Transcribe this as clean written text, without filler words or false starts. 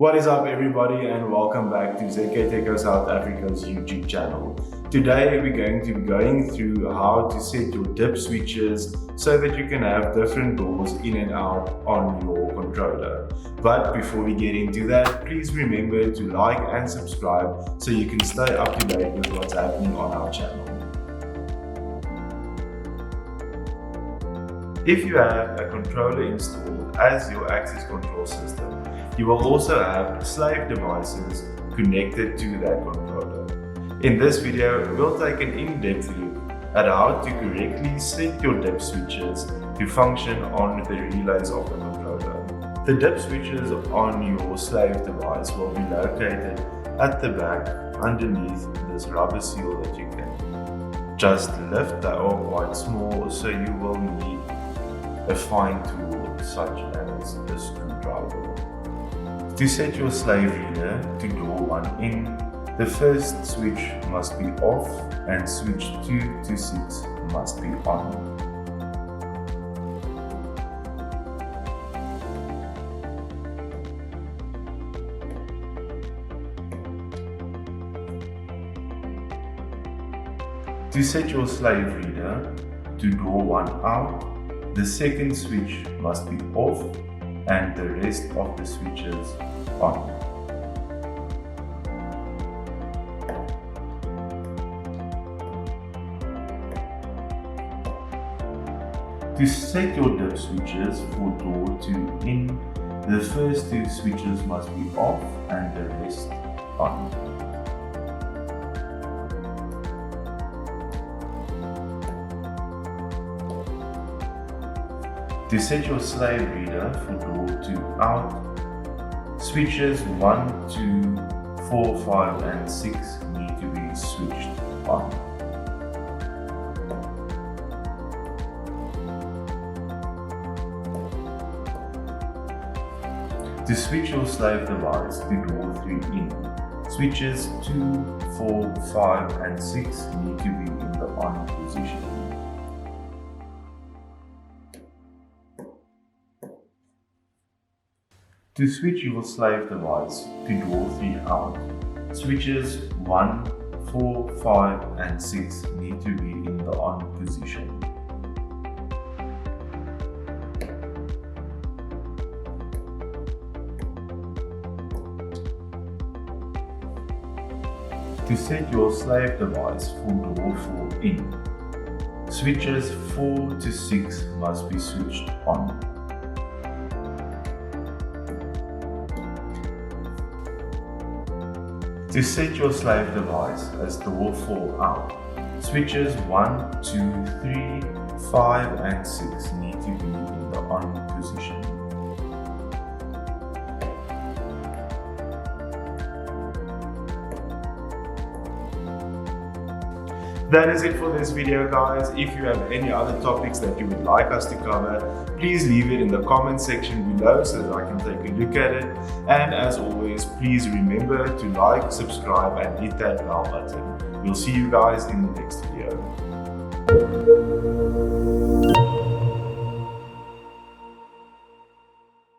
What is up everybody, and welcome back to ZKTeco South Africa's YouTube channel. Today we're going to be going through how to set your dip switches so that you can have different doors in and out on your controller. But before we get into that, please remember to like and subscribe so you can stay up to date with what's happening on our channel. If you have a controller installed as your access control system, you will also have slave devices connected to that controller. In this video, we'll take an in-depth look at how to correctly set your dip switches to function on the relays of the controller. The dip switches on your slave device will be located at the back underneath this rubber seal that you can just lift. They are quite small, so you will need a fine tool such as a screwdriver. To set your slave reader to door 1 in, the first switch must be off and switch 2 to 6 must be on. To set your slave reader to door 1 out, the second switch must be off and the rest of the switches on. To set your dip switches for door 2 in, the first 2 switches must be off and the rest on. To set your slave reader for door 2 out, switches 1, 2, 4, 5 and 6 need to be switched on. To switch your slave device to door 3 in, switches 2, 4, 5 and 6 need to be in the on position. To switch your slave device to door 3 out, switches 1, 4, 5 and 6 need to be in the on position. To set your slave device for door 4 in, switches 4 to 6 must be switched on. To set your slave device as door 4 out, switches 1, 2, 3, 5 and 6 need to be in the on position. That is it for this video, guys. If you have any other topics that you would like us to cover, please leave it in the comment section below so that I can take a look at it. And as always, please remember to like, subscribe and hit that bell button. We'll see you guys in the next video.